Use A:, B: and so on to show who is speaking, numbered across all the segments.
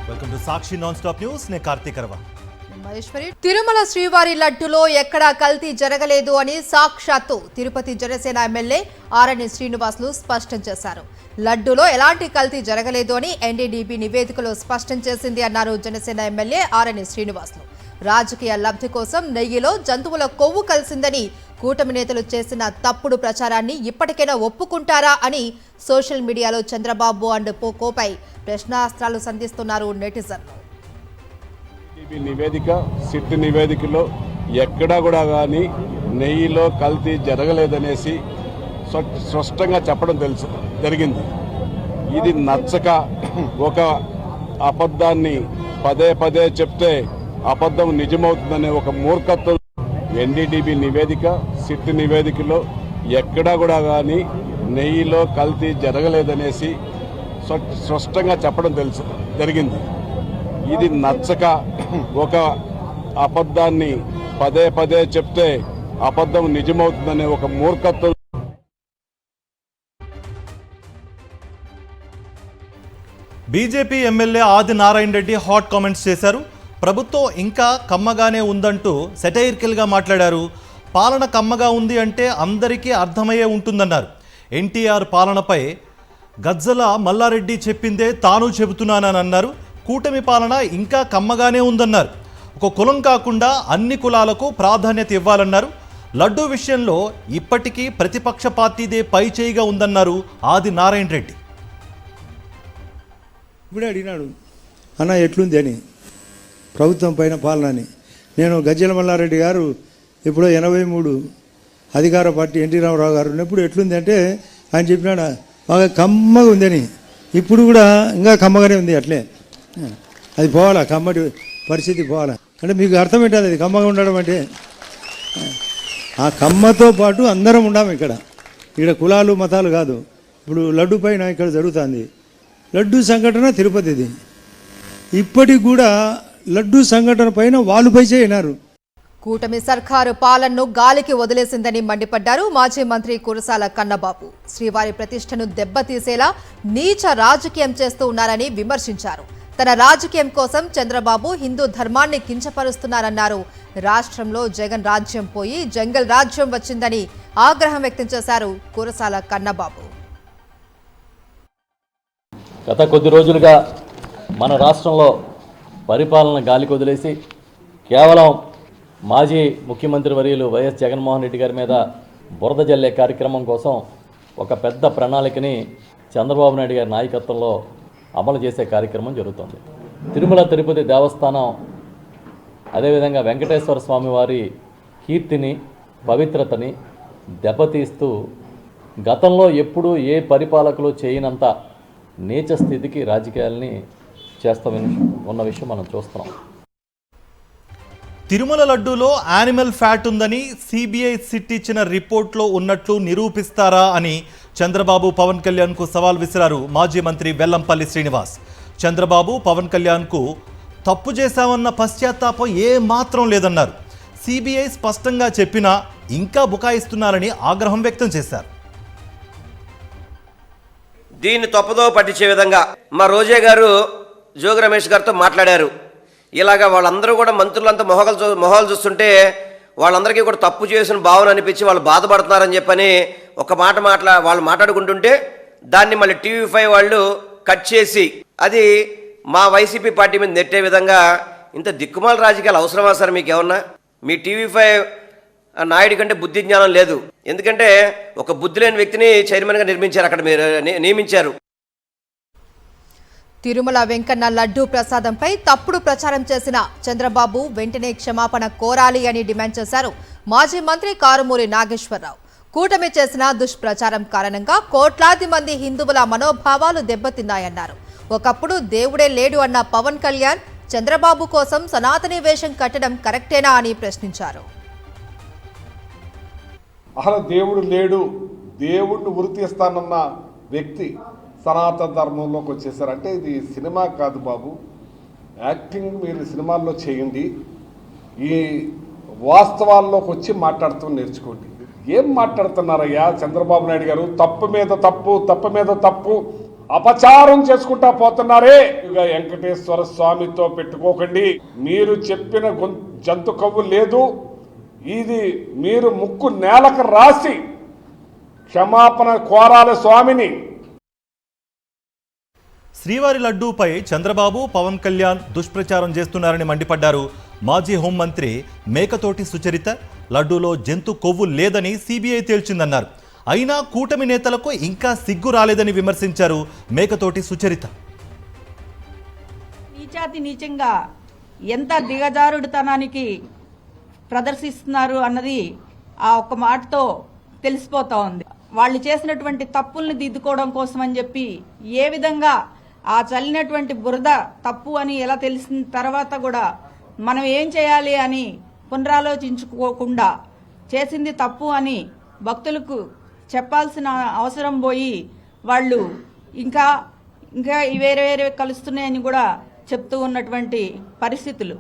A: Welcome to Sakshi non stop news. నేను కార్తీక్ అర్వా.
B: తిరుమల శ్రీవారి లడ్డులో ఎక్కడా కల్తీ జరగలేదు అని సాక్షాత్తు తిరుపతి జనసేన ఎమ్మెల్యే ఆరణి శ్రీనివాసులు స్పష్టం చేశారు. లడ్డులో ఎలాంటి కల్తీ జరగలేదు అని ఎన్డీడీబీ నివేదికలో స్పష్టం చేసింది అన్నారు జనసేన ఎమ్మెల్యే ఆరణి శ్రీనివాసులు. రాజకీయ లబ్ధి కోసం నెయ్యిలో జంతువుల కొవ్వు కలిసిందని కూటమి నేతలు చేసిన తప్పుడు ప్రచారాన్ని ఇప్పటికైనా ఒప్పుకుంటారా అని సోషల్ మీడియాలో చంద్రబాబు అండ్ పోకోపై ప్రశ్నాస్త్రాలు సంధిస్తున్నారు నెటిజన్లు.
C: నివేదిక సిట్ నివేదికలో ఎక్కడా కూడా కానీ నెయ్యిలో కల్తీ జరగలేదనేసి స్పష్టంగా చెప్పడం జరిగింది. ఇది నచ్చక ఒక అబద్ధాన్ని పదే పదే చెప్తే అబద్ధం నిజమవుతుందనే ఒక మూర్ఖత్వం. ఎన్డీడీబీ నివేదిక సిట్ నివేదికలో ఎక్కడా కూడా కానీ నెయ్యిలో కల్తీ జరగలేదనేసి స్పష్టంగా చెప్పడం జరిగింది. ఇది నచ్చక ఒక అబద్ధాన్ని పదే పదే చెప్తే అబద్ధం నిజమవుతుందనే ఒక మూర్ఖత్వం.
A: బీజేపీ ఎమ్మెల్యే ఆది నారాయణ రెడ్డి హాట్ కామెంట్స్ చేశారు. ప్రభుత్వం ఇంకా కమ్మగానే ఉందంటూ సెటైరికల్గా మాట్లాడారు. పాలన కమ్మగా ఉంది అంటే అందరికీ అర్థమయ్యే ఉంటుందన్నారు. ఎన్టీఆర్ పాలనపై గజ్జల మల్లారెడ్డి చెప్పిందే తాను చెబుతున్నానని అన్నారు. కూటమి పాలన ఇంకా కమ్మగానే ఉందన్నారు. ఒక కులం కాకుండా అన్ని కులాలకు ప్రాధాన్యత ఇవ్వాలన్నారు. లడ్డూ విషయంలో ఇప్పటికీ ప్రతిపక్ష పార్టీదే పై చేయిగా ఉందన్నారు ఆది నారాయణ రెడ్డి.
D: ఇప్పుడే అడిగినాడు అన్న ఎట్లుంది అని ప్రభుత్వం పైన పాలన అని. నేను గజ్జల మల్లారెడ్డి గారు ఇప్పుడు 83 అధికార పార్టీ ఎన్టీ రామారావు గారు ఉన్నప్పుడు ఎట్లుంది అంటే ఆయన చెప్పినాడు బాగా కమ్మగా ఉందని. ఇప్పుడు కూడా ఇంకా కమ్మగానే ఉంది. అట్లే అది పోవాలా, కమ్మటి పరిస్థితి పోవాలా అంటే మీకు అర్థం ఏంటది అది కమ్మగా ఉండడం అంటే. ఆ కమ్మతో పాటు అందరం ఉండాము ఇక్కడ కులాలు మతాలు కాదు. ఇప్పుడు లడ్డు పైన ఇక్కడ జరుగుతుంది లడ్డు సంఘటన తిరుపతిది. ఇప్పటికి కూడా లడ్డు సంఘటన పైన వాళ్ళు పై చేయనారు.
B: కూటమి సర్కారు పాలనను గాలికి వదిలేసిందని మండిపడ్డారు మాజీ మంత్రి కురసాల కన్నబాబు. శ్రీవారి ప్రతిష్టను దెబ్బతీసేలా నీచ రాజకీయం చేస్తూ ఉన్నారని విమర్శించారు. తన రాజకీయం కోసం చంద్రబాబు హిందూ ధర్మాన్ని కించపరుస్తున్నారన్నారు. రాష్ట్రంలో జగన్ రాజ్యం పోయి జంగల్ రాజ్యం వచ్చిందని ఆగ్రహం వ్యక్తం చేశారు కురసాల కన్నబాబు.
E: గత కొద్ది రోజులుగా మన రాష్ట్రంలో పరిపాలన గాలికి వదిలేసి కేవలం మాజీ ముఖ్యమంత్రి వర్యులు వైఎస్ జగన్మోహన్ రెడ్డి గారి మీద బురద జల్లే కార్యక్రమం కోసం ఒక పెద్ద ప్రణాళికని చంద్రబాబు నాయుడు గారి నాయకత్వంలో అమలు చేసే కార్యక్రమం జరుగుతుంది. తిరుమల తిరుపతి దేవస్థానం అదేవిధంగా వెంకటేశ్వర స్వామి వారి కీర్తిని పవిత్రతని దెబ్బతీస్తూ గతంలో ఎప్పుడూ ఏ పరిపాలకులు చేయనంత నీచ స్థితికి రాజకీయాలని చేస్తూ ఉన్న విషయం మనం చూస్తున్నాం.
A: తిరుమల లడ్డూలో యానిమల్ ఫ్యాట్ ఉందని సిబిఐ సిట్ ఇచ్చిన రిపోర్ట్లో ఉన్నట్లు నిరూపిస్తారా అని చంద్రబాబు పవన్ కళ్యాణ్కు సవాల్ విసిరారు మాజీ మంత్రి వెల్లంపల్లి శ్రీనివాస్. చంద్రబాబు పవన్ కళ్యాణ్కు తప్పు చేశామన్న పశ్చాత్తాపం ఏ మాత్రం లేదన్నారు. సిబిఐ స్పష్టంగా చెప్పినా ఇంకా బుకాయిస్తున్నారని ఆగ్రహం వ్యక్తం చేశారు.
F: దీన్ని తప్పుదో పట్టించే విధంగా మా రోజే గారు జోగి రమేష్ గారితో మాట్లాడారు. ఇలాగా వాళ్ళందరూ కూడా మంత్రులంతా మొహాలు చూస్తుంటే వాళ్ళందరికీ కూడా తప్పు చేసిన భావన అనిపించి వాళ్ళు బాధపడుతున్నారని చెప్పని ఒక వాళ్ళు మాట్లాడుకుంటుంటే దాన్ని మళ్ళీ TV5 వాళ్ళు కట్ చేసి అది మా వైసీపీ పార్టీ మీద నెట్టే విధంగా ఇంత దిక్కుమాల రాజకీయాలు అవసరమా సార్? మీకు ఏమన్నా మీ TV5 నాయుడు కంటే బుద్ధి జ్ఞానం లేదు. ఎందుకంటే ఒక బుద్ధి లేని వ్యక్తిని చైర్మన్గా అక్కడ మీరు నియమించారు.
B: తిరుమల వెంకన్న లడ్డూ ప్రసాదంపై తప్పుడు ప్రచారం చేసిన చంద్రబాబు వెంటనే క్షమాపణ కోరాలి అని డిమాండ్ చేశారు మాజీ మంత్రి కారుమూరి నాగేశ్వరరావు. కూటమి చేసిన దుష్ప్రచారం కారణంగా కోట్లాది మంది హిందువుల మనోభావాలు దెబ్బతిన్నాయన్నారు. ఒకప్పుడు దేవుడే లేడు అన్న పవన్ కళ్యాణ్ చంద్రబాబు కోసం సనాతనీ వేషం కట్టడం కరెక్టేనా అని ప్రశ్నించారు.
G: అసలు దేవుడు లేడు, దేవుడిని ఉరి తీస్తానన్న వ్యక్తి సనాతన ధర్మంలోకి వచ్చేసారు. అంటే ఇది సినిమా కాదు బాబు, యాక్టింగ్ మీరు సినిమాల్లో చేయండి, ఈ వాస్తవాల్లోకి వచ్చి మాట్లాడుతూ నేర్చుకోండి. ఏం మాట్లాడుతున్నారయ్యా చంద్రబాబు నాయుడు గారు? తప్పు మీద తప్పు, తప్పు మీద తప్పు అపచారం చేసుకుంటా పోతున్నారే. ఇక వెంకటేశ్వర స్వామితో పెట్టుకోకండి. మీరు చెప్పిన జంతు కవ్వు లేదు. ఇది మీరు ముక్కు నేలకు రాసి క్షమాపణ కోరాలి స్వామిని.
A: శ్రీవారి లడ్డూపై చంద్రబాబు, పవన్ కళ్యాణ్ దుష్ప్రచారం చేస్తున్నారని మండిపడ్డారు మాజీ హోంమంత్రి మేకతోటి సుచరిత. లడ్డూలో జంతు కొవ్వు లేదని సిబిఐ తేల్చిందన్నారు. అయినా కూటమి నేతలకు ఇంకా సిగ్గు రాలేదని విమర్శించారు మేకతోటి సుచరిత.
H: నీచాతి నీచంగా ఎంత దిగజారుడుతనానికి ప్రదర్శిస్తున్నారు అన్నది ఆ ఒక్క మాటతో తెలిసిపోతా ఉంది. వాళ్ళు చేసినటువంటి తప్పుల్ని దిద్దుకోవడం కోసం అని చెప్పి ఏ విధంగా ఆ చల్లినటువంటి బురద తప్పు అని ఎలా తెలిసిన తర్వాత కూడా మనం ఏం చేయాలి అని పునరాలోచించుకోకుండా చేసింది తప్పు అని భక్తులకు చెప్పాల్సిన అవసరం పోయి వాళ్ళు ఇంకా వేరే వేరే కలుస్తున్నాయని కూడా చెప్తూ ఉన్నటువంటి పరిస్థితులు.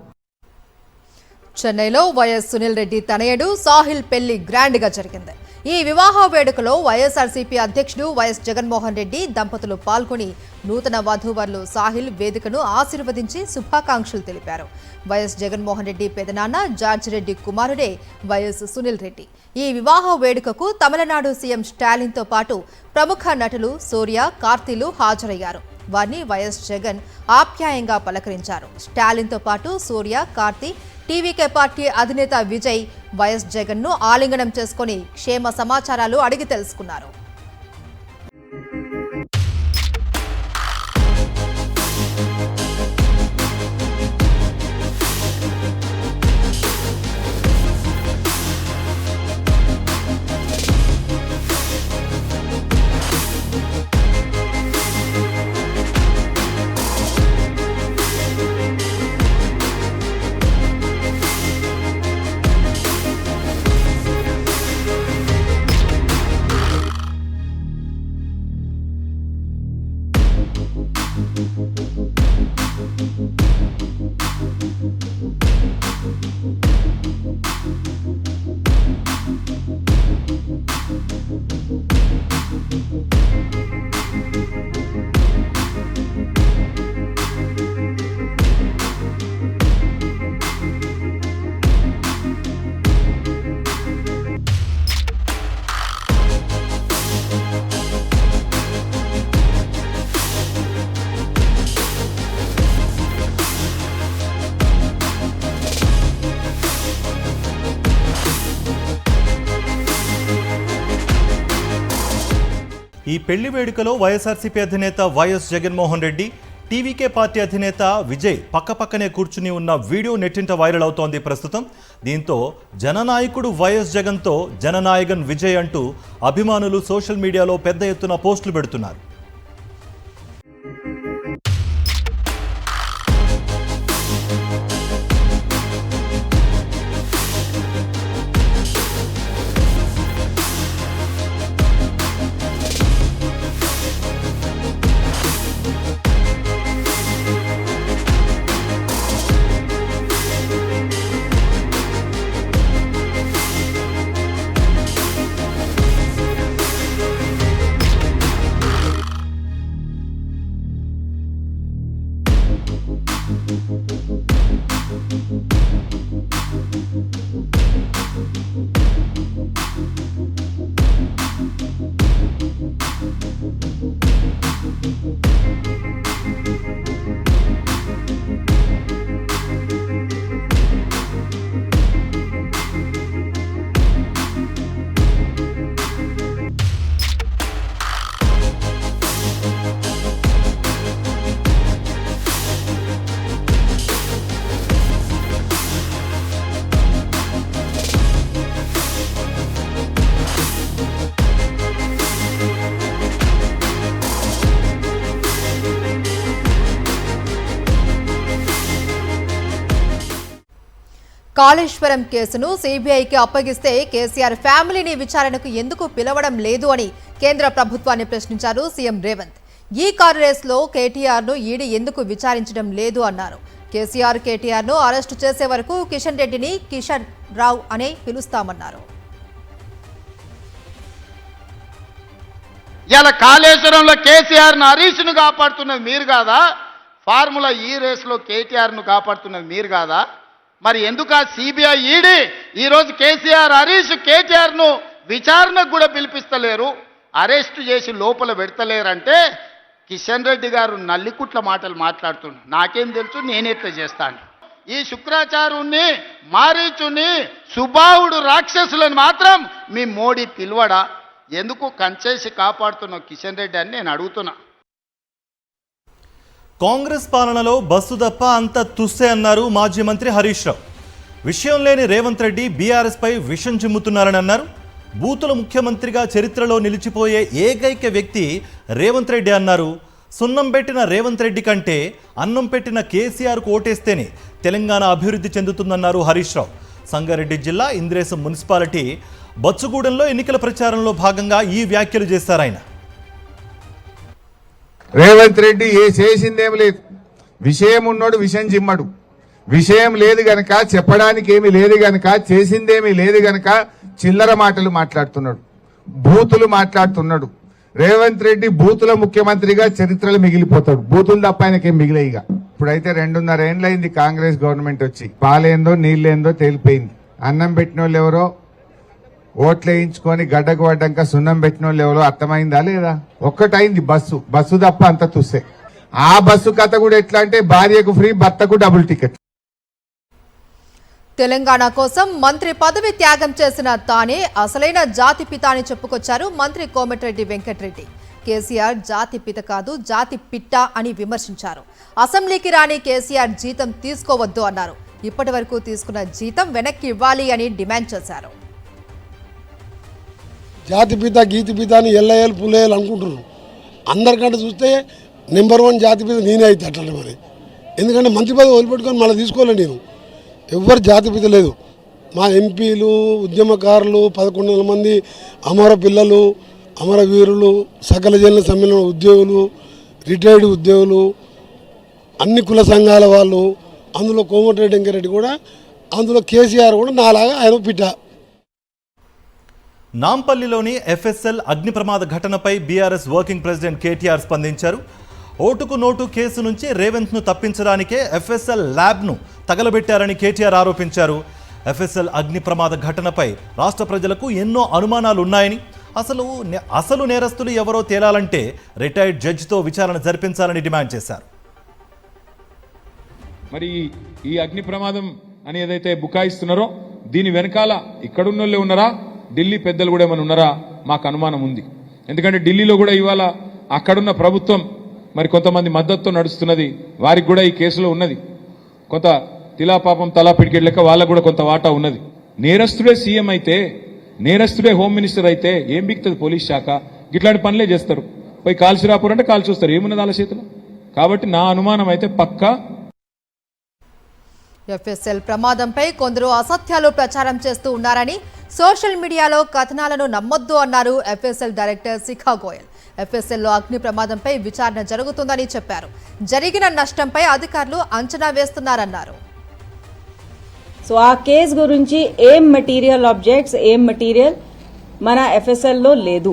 B: చెన్నైలో వైఎస్ సునీల్ రెడ్డి తనయుడు సాహిల్ పెళ్లి గ్రాండ్ గా జరిగింది. ఈ వివాహ వేడుకలో వైఎస్ఆర్సీపీ అధ్యక్షుడు వైఎస్ జగన్మోహన్ రెడ్డి దంపతులు పాల్గొని నూతన వధూవరులు సాహిల్ వేదికను ఆశీర్వదించి శుభాకాంక్షలు తెలిపారు. వైఎస్ జగన్మోహన్ రెడ్డి పెదనాన్న జార్జ్ రెడ్డి కుమారుడే వైఎస్ సునీల్ రెడ్డి. ఈ వివాహ వేడుకకు తమిళనాడు సీఎం స్టాలిన్తో పాటు ప్రముఖ నటులు సూర్య, కార్తీలు హాజరయ్యారు. వారిని వైఎస్ జగన్ ఆప్యాయంగా పలకరించారు. స్టాలిన్తో పాటు సూర్య, కార్తీ, టీవీకే పార్టీ అధినేత విజయ్ వైఎస్ జగన్ను ఆలింగనం చేసుకుని క్షేమ సమాచారాలు అడిగి తెలుసుకున్నారు.
A: ఈ పెళ్లి వేడుకలో వైఎస్ఆర్సీపీ అధినేత YS Jaganmohan Reddy, TVK party అధినేత విజయ్ పక్కపక్కనే కూర్చుని ఉన్న వీడియో నెట్టింట వైరల్ అవుతోంది ప్రస్తుతం. దీంతో జననాయకుడు వైఎస్ జగన్తో జననాయకన్ విజయ్ అంటూ అభిమానులు సోషల్ మీడియాలో పెద్ద ఎత్తున పోస్టులు పెడుతున్నారు.
B: కాళేశ్వరం కేసును సిబిఐకి అప్పగిస్తే కేసీఆర్ ఫ్యామిలీని విచారణకు ఎందుకు పిలవడం లేదు అని కేంద్ర ప్రభుత్వాన్ని ప్రశ్నించారు సీఎం రేవంత్. ఈ కారు రేసులో కేటీఆర్ను ఈడీ ఎందుకు విచారించడం లేదు అన్నారు. కేటీఆర్ను అరెస్టు చేసే వరకు కిషన్ రెడ్డిని కిషన్ రావు అనే పిలుస్తామన్నారు.
I: ఇలా కాళేశ్వరంలో కేసీఆర్ను హరీష్ను కాపాడుతున్నది మీరు కాదా? ఫార్ములా ఈ రేసులో కేటీఆర్ను కాపాడుతున్నది మీరు కాదా? మరి ఎందుకు ఆ సిబిఐ ఈడీ ఈరోజు కేసీఆర్ హరీష్ కేటీఆర్ను విచారణకు కూడా పిలిపిస్తలేరు, అరెస్టు చేసి లోపల పెడతలేరంటే కిషన్ రెడ్డి గారు నల్లికుట్ల మాటలు మాట్లాడుతున్నారు. నాకేం తెలుసు, నేనెట్లా చేస్తాను? ఈ శుక్రాచార్యుణ్ణి, మారీచుని, సుబాహుడు రాక్షసులను మాత్రం మీ మోడీ పిలువడా? ఎందుకు కంచేసి కాపాడుతున్న కిషన్ రెడ్డి అని నేను అడుగుతున్నా.
A: కాంగ్రెస్ పాలనలో బస్సు తప్ప అంత తుస్సే అన్నారు మాజీ మంత్రి హరీష్ రావు. విషయం లేని రేవంత్ రెడ్డి బీఆర్ఎస్పై విషం చిమ్ముతున్నారని అన్నారు. బూతుల ముఖ్యమంత్రిగా చరిత్రలో నిలిచిపోయే ఏకైక వ్యక్తి రేవంత్ రెడ్డి అన్నారు. సున్నం పెట్టిన రేవంత్ రెడ్డి కంటే అన్నం పెట్టిన కేసీఆర్కు ఓటేస్తేనే తెలంగాణ అభివృద్ధి చెందుతుందన్నారు హరీష్ రావు. సంగారెడ్డి జిల్లా ఇంద్రేశం మున్సిపాలిటీ బచ్చుగూడెంలో ఎన్నికల ప్రచారంలో భాగంగా ఈ వ్యాఖ్యలు చేశారు ఆయన.
J: రేవంత్ రెడ్డి చేసిందేం లేదు, విషయం ఉన్నోడు విషయం జిమ్మడు. విషయం లేదు గనక, చెప్పడానికి ఏమీ లేదు గనక, చేసిందేమీ లేదు గనక చిల్లర మాటలు మాట్లాడుతున్నాడు, బూతులు మాట్లాడుతున్నాడు. రేవంత్ రెడ్డి బూతుల ముఖ్యమంత్రిగా చరిత్రలో మిగిలిపోతాడు. బూతులు తప్ప ఆయనకేం మిగిలేయిగా. ఇప్పుడైతే 2.5 ఏండ్లైంది కాంగ్రెస్ గవర్నమెంట్ వచ్చి. పాలేందో నీళ్ళేందో తేలిపోయింది. అన్నం పెట్టిన వాళ్ళు ఎవరో, ఓట్లు వేయించుకొని గడ్డకు పడ్డాక సున్నం పెట్టిన వాళ్ళు ఎవరో అర్థమైందా లేదా? ఒక్కటైంది బస్సు తప్ప అంత తుస్సే. ఆ బస్సు కథ కూడా ఎట్లా అంటే భార్యకు ఫ్రీ, భర్తకు డబుల్ టికెట్.
B: తెలంగాణ కోసం మంత్రి పదవి త్యాగం చేసిన తానే అసలైన జాతిపిత అని చెప్పుకొచ్చారు మంత్రి కోమటిరెడ్డి వెంకటరెడ్డి. కేసీఆర్ జాతిపిత కాదు, జాతి పిట్ట అని విమర్శించారు. అసెంబ్లీకి రాని కేసీఆర్ జీతం తీసుకోవద్దు అన్నారు. ఇప్పటి వరకు తీసుకున్న జీతం వెనక్కి ఇవ్వాలి అని డిమాండ్ చేశారు.
K: జాతిపిత గీతిపిత అని ఎల్లయ్యలు పుల్లయ్యలు అనుకుంటున్నారు. అందరికంటే చూస్తే నెంబర్ 1 జాతిపిత నేనే అయితే అట్లా. మరి ఎందుకంటే మంత్రి పదవి వదిలిపెట్టుకొని మళ్ళీ తీసుకోలే. నేను ఎవ్వరు జాతిపిత లేదు. మా ఎంపీలు, ఉద్యమకారులు, 1100 మంది అమర పిల్లలు, అమరవీరులు, సకల జనుల సమ్మేళన ఉద్యోగులు, రిటైర్డ్ ఉద్యోగులు, అన్ని కుల సంఘాల వాళ్ళు, అందులో కోమటిరెడ్డి వెంకరెడ్డి కూడా, అందులో కేసీఆర్ కూడా నాలాగా ఆయన పిట్ట.
A: నాంపల్లిలోని ఎఫ్ఎస్ఎల్ అగ్ని ప్రమాద ఘటనపై బీఆర్ఎస్ వర్కింగ్ ప్రెసిడెంట్ కేటీఆర్ స్పందించారు. ఓటుకు నోటు కేసు నుంచి రేవంత్ను తప్పించడానికే ఎఫ్ఎస్ఎల్ ల్యాబ్ను తగలబెట్టారని కేటీఆర్ ఆరోపించారు. ఎఫ్ఎస్ఎల్ అగ్ని ప్రమాద ఘటనపై రాష్ట్ర ప్రజలకు ఎన్నో అనుమానాలు ఉన్నాయని, అసలు నేరస్తులు ఎవరో తేలాలంటే రిటైర్డ్ జడ్జితో విచారణ జరిపించాలని డిమాండ్ చేశారు.
L: మరి ఈ అగ్ని ప్రమాదం అని ఏదైతే బుకాయిస్తున్నారో దీని వెనకాల ఇక్కడున్నోళ్ళే ఉన్నారా, ఢిల్లీ పెద్దలు కూడా ఏమైనా ఉన్నారా? మాకు అనుమానం ఉంది. ఎందుకంటే ఢిల్లీలో కూడా ఇవాళ అక్కడున్న ప్రభుత్వం మరి కొంతమంది మద్దతుతో నడుస్తున్నది. వారికి కూడా ఈ కేసులో ఉన్నది కొంత తిలాపాపం తలా పిడికెట్ లెక్క వాళ్ళకు కూడా కొంత వాటా ఉన్నది. నేరస్తుడే సీఎం అయితే, నేరస్తుడే హోమ్ మినిస్టర్ అయితే ఏం బిక్తుంది పోలీస్ శాఖ? ఇట్లాంటి పనులే చేస్తారు. పోయి కాల్చి రాపురంటే కాల్చి వస్తారు. ఏమున్నది వాళ్ళ చేతిలో? కాబట్టి నా అనుమానం అయితే పక్కా.
B: ఎఫ్ఎస్ఎల్ ప్రమాదంపై కొందరు అసత్యాలు ప్రచారం చేస్తూ ఉన్నారని, సోషల్ మీడియాలో కథనాలను నమ్మొద్దు అన్నారు ఎఫ్ఎస్ఎల్ డైరెక్టర్ శిఖా గోయల్. ఎఫ్ఎస్ఎల్లో అగ్ని ప్రమాదంపై విచారణ జరుగుతుందని చెప్పారు. జరిగిన నష్టంపై అధికారులు అంచనా వేస్తున్నారన్నారు.
H: సో ఆ కేసు గురించి ఏం మెటీరియల్ ఆబ్జెక్ట్స్, ఏం మెటీరియల్ మన ఎఫ్ఎస్ఎల్లో లేదు.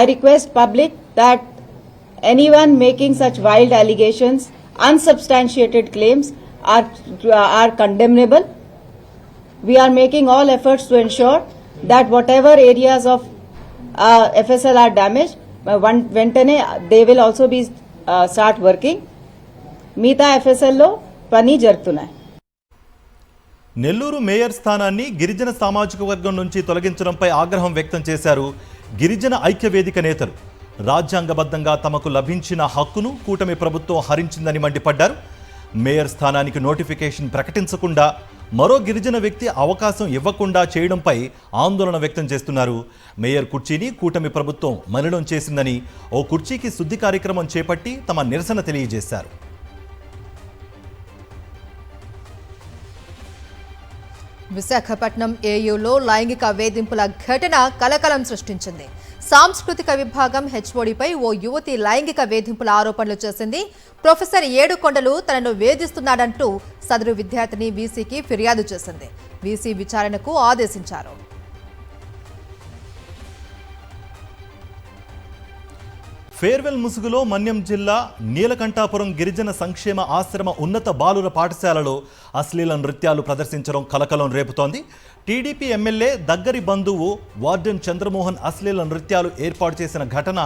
H: I request public that anyone making such wild allegations, unsubstantiated claims are condemnable. We are making all efforts to ensure that whatever areas of FSL are damaged, ventane they will also be start working. Meeta FSL lo pani jartunayi.
A: Nellore mayor స్థానాన్ని గిరిజన సామాజిక వర్గం నుంచి తొలగించడంపై ఆగ్రహం వ్యక్తం చేశారు గిరిజన ఐక్య వేదిక నేతలు. రాజ్యాంగబద్ధంగా తమకు లభించిన హక్కును కూటమి ప్రభుత్వం హరించిందని మండిపడ్డారు. మేయర్ స్థానానికి నోటిఫికేషన్ ప్రకటించకుండా మరో గిరిజన వ్యక్తి అవకాశం ఇవ్వకుండా చేయడంపై ఆందోళన వ్యక్తం చేస్తున్నారు. మేయర్ కుర్చీని కూటమి ప్రభుత్వం మలినం చేసిందని ఓ కుర్చీకి శుద్ధి కార్యక్రమం చేపట్టి తమ నిరసన తెలియజేశారు.
B: విశాఖపట్నం ఏయూలో లైంగిక వేధింపుల ఘటన కలకలం సృష్టించింది. సాంస్కృతిక విభాగం హెచ్ఓడిపై ఓ యువతి లైంగిక వేధింపుల ఆరోపణలు చేసింది. ప్రొఫెసర్ ఏడుకొండలు తనను వేధిస్తున్నాడంటూ సదరు విద్యార్థిని వీసీకి ఫిర్యాదు చేసింది. వీసీ విచారణకు ఆదేశించారు.
A: ఫేర్వెల్ ముసుగులో మన్యం జిల్లా నీలకంఠాపురం గిరిజన సంక్షేమ ఆశ్రమ ఉన్నత బాలుర పాఠశాలలో అశ్లీల నృత్యాలు ప్రదర్శించడం కలకలం రేపుతోంది. టీడీపీ ఎమ్మెల్యే దగ్గరి బంధువు వార్డెన్ చంద్రమోహన్ అశ్లీల నృత్యాలు ఏర్పాటు చేసిన ఘటన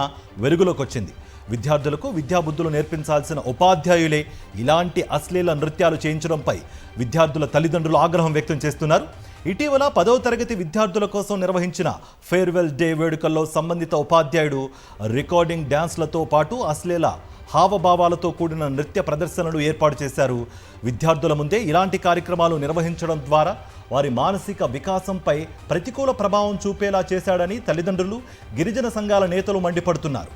A: వెలుగులోకి వచ్చింది. విద్యార్థులకు విద్యాబుద్ధులు నేర్పించాల్సిన ఉపాధ్యాయులే ఇలాంటి అశ్లీల నృత్యాలు చేయించడంపై విద్యార్థుల తల్లిదండ్రులు ఆగ్రహం వ్యక్తం చేస్తున్నారు. ఇటీవల 10వ తరగతి విద్యార్థుల కోసం నిర్వహించిన ఫేర్వెల్ డే వేడుకల్లో సంబంధిత ఉపాధ్యాయుడు రికార్డింగ్ డ్యాన్స్లతో పాటు అశ్లీల హావభావాలతో కూడిన నృత్య ప్రదర్శనలు ఏర్పాటు చేశారు. విద్యార్థుల ముందే ఇలాంటి కార్యక్రమాలు నిర్వహించడం ద్వారా వారి మానసిక వికాసంపై ప్రతికూల ప్రభావం చూపేలా చేశాడని తల్లిదండ్రులు, గిరిజన సంఘాల నేతలు మండిపడుతున్నారు.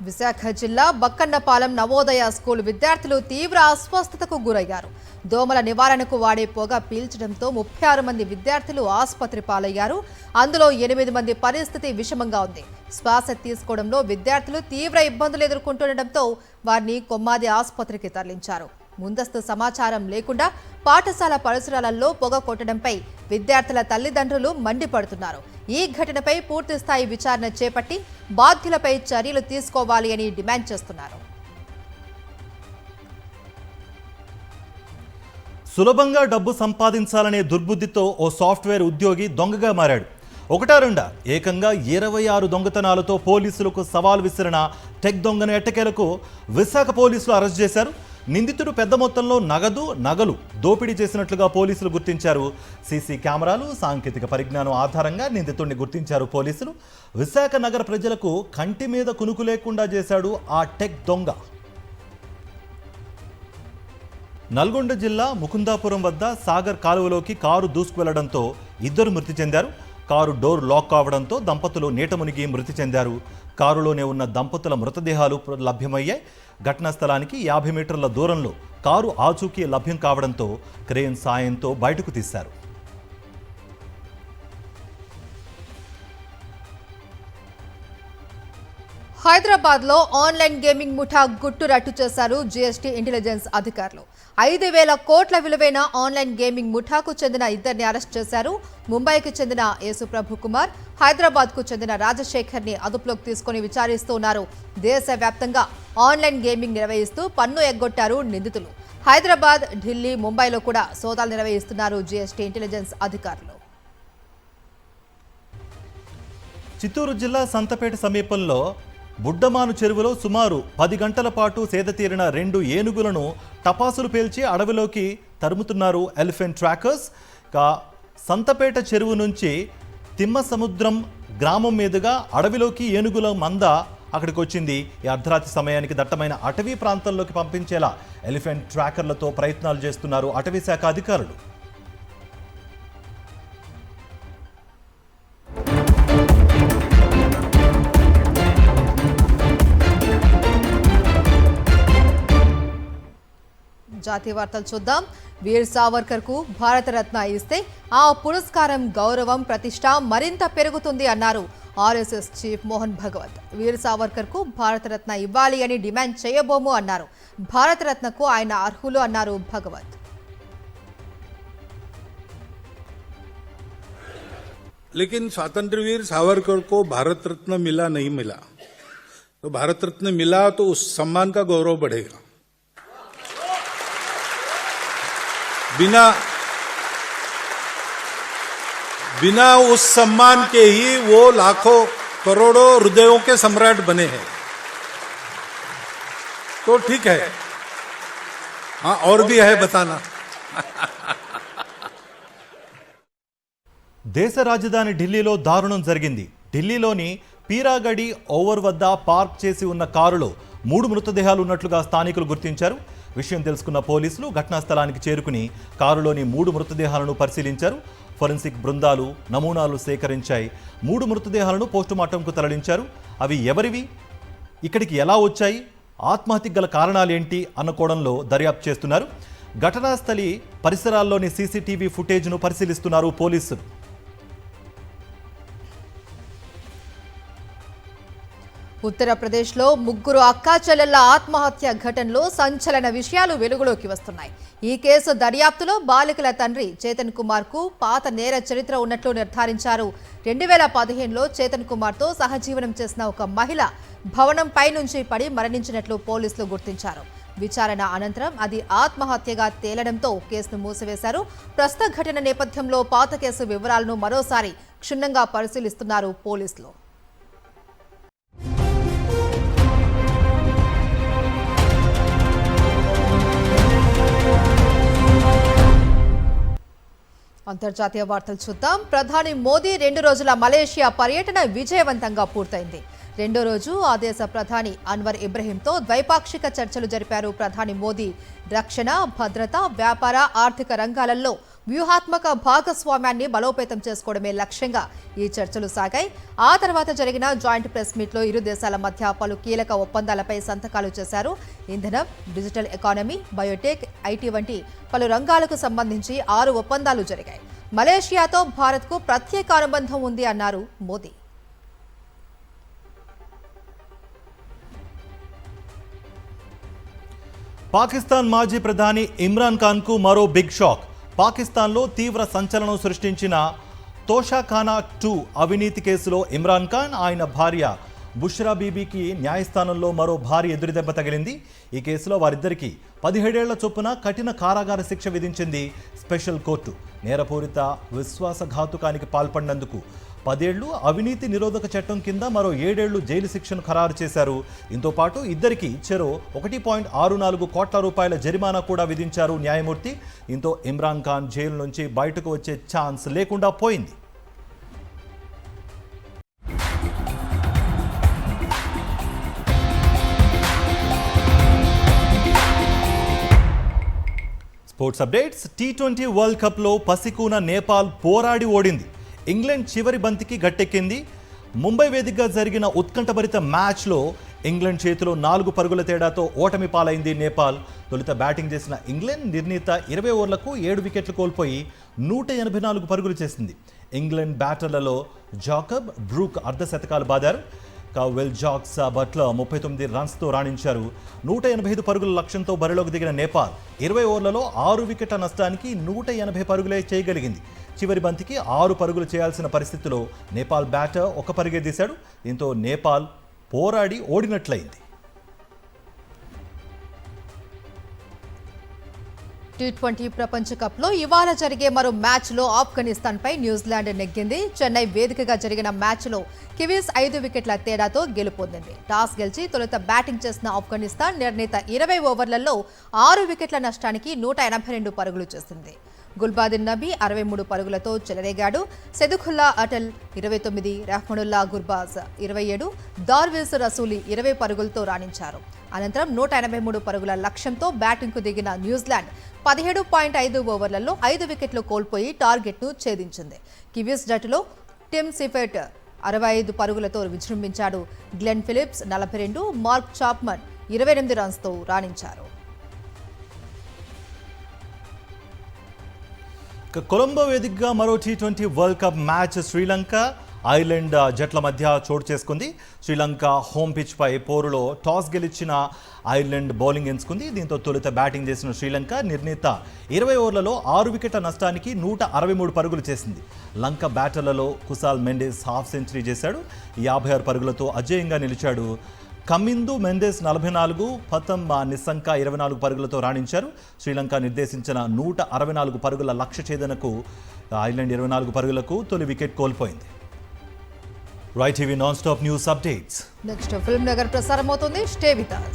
B: విశాఖ జిల్లా బక్కన్నపాలెం నవోదయ స్కూల్ విద్యార్థులు తీవ్ర అస్వస్థతకు గురయ్యారు. దోమల నివారణకు వాడే పొగ పీల్చడంతో 36 మంది విద్యార్థులు ఆసుపత్రి పాలయ్యారు. అందులో 8 మంది పరిస్థితి విషమంగా ఉంది. శ్వాస తీసుకోవడంలో విద్యార్థులు తీవ్ర ఇబ్బందులు ఎదుర్కొంటుండటంతో వారిని కొమ్మాది ఆసుపత్రికి తరలించారు. ముందస్తు సమాచారం లేకుండా పాఠశాల పరిసరాలలో పొగ కొట్టడంపై విద్యార్థుల తల్లిదండ్రులు మండిపడుతున్నారు. ఈ ఘటనపై పూర్తి స్థాయి విచారణ చేపట్టి బాధ్యులపై చర్యలు తీసుకోవాలి అని డిమాండ్ చేస్తున్నారు.
A: సులభంగా డబ్బు సంపాదించాలనే దుర్బుద్ధితో ఓ సాఫ్ట్వేర్ ఉద్యోగి దొంగగా మారాడు. ఒకటా రెండా ఏకంగా 26 దొంగతనాలతో పోలీసులకు సవాల్ విసిరిన టెక్ దొంగను ఎట్టకేలకు విశాఖ పోలీసులు అరెస్ట్ చేశారు. నిందితుడు పెద్ద మొత్తంలో నగలు దోపిడీ చేసినట్లుగా పోలీసులు గుర్తించారు. సీసీ కెమెరాలు, సాంకేతిక పరిజ్ఞానం ఆధారంగా నిందితుడిని గుర్తించారు పోలీసులు. విశాఖ నగర ప్రజలకు కంటి మీద కునుకు లేకుండా చేశాడు ఆ టెక్ దొంగ. నల్గొండ జిల్లా ముకుందాపురం వద్ద సాగర్ కాలువలోకి కారు దూసుకువెళ్లడంతో 2 మృతి చెందారు. కారు డోర్ లాక్ కావడంతో దంపతులు నీట మునిగి మృతి చెందారు. కారులోనే ఉన్న దంపతుల మృతదేహాలు లభ్యమయ్యాయి. ఘటనా స్థలానికి 50 మీటర్ల దూరంలో కారు ఆచూకీ లభ్యం కావడంతో క్రేన్ సాయంతో బయటకు తీశారు.
B: హైదరాబాద్లో ఆన్లైన్ గేమింగ్ ముఠా గుట్టు రట్టు చేశారు జీఎస్టీ ఇంటెలిజెన్స్ అధికారులు. 5,000 కోట్ల విలువైన ఆన్లైన్ గేమింగ్ ముఠాకు చెందిన 2ని అరెస్ట్ చేశారు. ముంబైకి చెందిన యేసుప్రభు కుమార్, హైదరాబాద్కు చెందిన రాజశేఖర్ని అదుపులోకి తీసుకుని విచారిస్తున్నారు. దేశవ్యాప్తంగా ఆన్లైన్ గేమింగ్ నిర్వహిస్తూ పన్ను ఎగ్గొట్టారు నిందితులు. హైదరాబాద్, ఢిల్లీ, ముంబైలో కూడా సోదాలు నిర్వహిస్తున్నారు జీఎస్టీ ఇంటెలిజెన్స్ అధికారులు.
A: చిత్తూరు జిల్లా సంతపేట సమీపంలో బుడ్డమాను చెరువులో సుమారు 10 గంటల పాటు సేదతీరిన 2 ఏనుగులను టపాసులు పేల్చి అడవిలోకి తరుముతున్నారు ఎలిఫెంట్ ట్రాకర్స్. సంతపేట చెరువు నుంచి తిమ్మసముద్రం గ్రామం మీదుగా అడవిలోకి ఏనుగుల మంద అక్కడికి వచ్చింది. ఈ అర్ధరాత్రి సమయానికి దట్టమైన అటవీ ప్రాంతంలోకి పంపించేలా ఎలిఫెంట్ ట్రాకర్లతో ప్రయత్నాలు చేస్తున్నారు అటవీ శాఖ అధికారులు.
B: జాతీయ వార్తలు చూద్దాం. వీర్ సావర్కర్ కు భారతరత్న ఇస్తే ఆ పురస్కారం గౌరవం, ప్రతిష్ట మరింత పెరుగుతుంది అన్నారు ఆర్ఎస్ఎస్ చీఫ్ మోహన్ భగవత్. వీర్ సావర్కర్ కు భారతరత్న ఇవ్వాలి అని డిమాండ్ చేయబోము అన్నారు. భారతరత్నకు ఆయన అర్హులు అన్నారు భగవత్.
M: लेकिन स्वातंत्र्यवीर सावरकर को भारत रत्न मिला नहीं मिला, तो भारत रत्न मिला तो उस सम्मान का गौरव बढ़ेगा. बिना उस सम्मान के ही वो लाखों करोड़ों हृदयों के सम्राट बने हैं. तो ठीक है, हाँ और भी है बताना.
A: దేశ రాజధాని ఢిల్లీలో దారుణం జరిగింది. ఢిల్లీలోని పీరాగడి ఓవర్ వద్ద పార్క్ చేసి ఉన్న కారులో 3 మృతదేహాలు ఉన్నట్లుగా స్థానికులు గుర్తించారు. విషయం తెలుసుకున్న పోలీసులు ఘటనా స్థలానికి చేరుకుని కారులోని 3 మృతదేహాలను పరిశీలించారు. ఫోరెన్సిక్ బృందాలు నమూనాలు సేకరించాయి. 3 మృతదేహాలను పోస్టుమార్టంకు తరలించారు. అవి ఎవరివి, ఇక్కడికి ఎలా వచ్చాయి, ఆత్మహత్యకు గల కారణాలేంటి అన్న కోణంలో దర్యాప్తు చేస్తున్నారు. ఘటనా స్థలి పరిసరాల్లోని సీసీటీవీ ఫుటేజ్ను పరిశీలిస్తున్నారు పోలీసులు.
B: ఉత్తరప్రదేశ్లో ముగ్గురు అక్కాచెల్లెళ్ల ఆత్మహత్య ఘటనలో సంచలన విషయాలు వెలుగులోకి వస్తున్నాయి. ఈ కేసు దర్యాప్తులో బాలికల తండ్రి చేతన్ కుమార్ కు పాత నేర చరిత్ర ఉన్నట్లు నిర్ధారించారు. 2015లో చేతన్ కుమార్ తో సహజీవనం చేసిన ఒక మహిళ భవనంపై నుంచి పడి మరణించినట్లు పోలీసులు గుర్తించారు. విచారణ అనంతరం అది ఆత్మహత్యగా తేలడంతో కేసును మూసివేశారు. ప్రస్తుత ఘటన నేపథ్యంలో పాత కేసు వివరాలను మరోసారి క్షుణ్ణంగా పరిశీలిస్తున్నారు పోలీసులు. అంతర్జాతీయ వార్తలు చూద్దాం. ప్రధాని మోదీ 2 రోజుల మలేషియా పర్యటన విజయవంతంగా పూర్తయింది. రెండో రోజు ఆ దేశ ప్రధాని అన్వర్ ఇబ్రహీంతో ద్వైపాక్షిక చర్చలు జరిపారు ప్రధాని మోదీ. రక్షణ, భద్రత, వ్యాపార, ఆర్థిక రంగాలలో వ్యూహాత్మక భాగస్వామ్యాన్ని బలోపేతం చేసుకోవడమే లక్ష్యంగా ఈ చర్చలు సాగాయి. ఆ తర్వాత జరిగిన జాయింట్ ప్రెస్ మీట్లో ఇరు దేశాల మధ్య పలు కీలక ఒప్పందాలపై సంతకాలు చేశారు. ఇంధనం, డిజిటల్ ఎకానమీ, బయోటెక్, ఐటీ వంటి పలు రంగాలకు సంబంధించి 6 ఒప్పందాలు జరిగాయి. మలేషియాతో భారత్కు ప్రత్యేక అనుబంధం ఉంది అన్నారు మోదీ.
A: పాకిస్తాన్ మాజీ ప్రధాని ఇమ్రాన్ ఖాన్కు మరో బిగ్ షాక్. పాకిస్తాన్లో తీవ్ర సంచలనం సృష్టించిన తోషాఖానా 2 అవినీతి కేసులో ఇమ్రాన్ ఖాన్, ఆయన భార్య బుష్రా బీబీకి న్యాయస్థానంలో మరో భారీ ఎదురుదెబ్బ తగిలింది. ఈ కేసులో వారిద్దరికీ 17 ఏళ్ల చొప్పున కఠిన కారాగార శిక్ష విధించింది స్పెషల్ కోర్టు. నేరపూరిత విశ్వాసఘాతుకానికి పాల్పడినందుకు 10 ఏళ్లు, అవినీతి నిరోధక చట్టం కింద మరో 7 ఏళ్లు జైలు శిక్షను ఖరారు చేశారు. దీంతో పాటు ఇద్దరికి చెరో 1.64 కోట్ల రూపాయల జరిమానా కూడా విధించారు న్యాయమూర్తి. దీంతో ఇమ్రాన్ ఖాన్ జైలు నుంచి బయటకు వచ్చే ఛాన్స్ లేకుండా పోయింది. Sports updates. T20 వరల్డ్ కప్లో పసికూన నేపాల్ పోరాడి ఓడింది. ఇంగ్లాండ్ చివరి బంతికి గట్టెక్కింది. ముంబై వేదికగా జరిగిన ఉత్కంఠభరిత మ్యాచ్లో ఇంగ్లాండ్ చేతిలో 4 పరుగుల తేడాతో ఓటమి పాలైంది నేపాల్. తొలుత బ్యాటింగ్ చేసిన ఇంగ్లాండ్ నిర్ణీత 20 ఓవర్లకు 7 వికెట్లు కోల్పోయి 184 పరుగులు చేసింది. ఇంగ్లాండ్ బ్యాటర్లలో జాకబ్, బ్రూక్ అర్ధశతకాలు బాదారు. విల్ జాక్స్, బట్లర్ 39 రన్స్తో రాణించారు. 185 పరుగుల లక్ష్యంతో బరిలోకి దిగిన నేపాల్ 20 ఓవర్లలో 6 వికెట్ల నష్టానికి 180 పరుగులే చేయగలిగింది. చివరి బంతికి 6 పరుగులు చేయాల్సిన పరిస్థితిలో నేపాల్ బ్యాటర్ 1 పరుగే తీశాడు. దీంతో నేపాల్ పోరాడి ఓడినట్లయింది.
B: T20 ప్రపంచ కప్లో ఇవాళ జరిగే మరో మ్యాచ్లో ఆఫ్ఘనిస్తాన్పై న్యూజిలాండ్ నెగ్గింది. చెన్నై వేదికగా జరిగిన మ్యాచ్లో కివీస్ 5 వికెట్ల తేడాతో గెలుపొందింది. టాస్ గెలిచి తొలుత బ్యాటింగ్ చేసిన ఆఫ్ఘనిస్తాన్ నిర్ణీత 20 ఓవర్లలో 6 వికెట్ల నష్టానికి 182 పరుగులు చేసింది. గుల్బాదిన్ నబీ 63 పరుగులతో చెలరేగాడు. సెదుఖుల్లా అటల్ 29, రహ్మనుల్లా గుర్బాజ్ 27, దార్విస్ రసూలి 20 పరుగులతో రాణించారు. అనంతరం 183 పరుగుల లక్ష్యంతో బ్యాటింగ్కు దిగిన న్యూజిలాండ్ 17.5 ఓవర్లలో 5 వికెట్లు కోల్పోయి టార్గెట్ను ఛేదించింది. కివీస్ జట్టులో టిమ్ సిఫెట్ 65 పరుగులతో విజృంభించాడు. గ్లెన్ ఫిలిప్స్ 42, మార్క్ చాప్మన్ 28 రన్స్తో రాణించారు.
A: కొలంబో వేదికగా మరో T20 world cup match Sri Lanka, Ireland జట్ల మధ్య చోటు చేసుకుంది. శ్రీలంక హోమ్ పిచ్ పై పోరులో టాస్ గెలిచిన ఐర్లాండ్ బౌలింగ్ ఎంచుకుంది. దీంతో తొలుత బ్యాటింగ్ చేసిన శ్రీలంక నిర్ణీత 20 ఓవర్లలో 6 వికెట్ల నష్టానికి 163 పరుగులు చేసింది. లంక బ్యాటర్లలో కుసాల్ మెండెస్ హాఫ్ సెంచరీ చేశాడు. 56 పరుగులతో అజేయంగా నిలిచాడు. కమిందు మెండెస్ 44, పతం నిస్సంక 24 పరుగులతో రాణించారు. శ్రీలంక నిర్దేశించిన 164 పరుగుల లక్ష్య ఛేదనకు ఐర్లాండ్ 24 పరుగులకు తొలి వికెట్ కోల్పోయింది. Right TV non stop news updates.
B: Next film Nagar ప్రసారం అవుతుంది. Stay with us.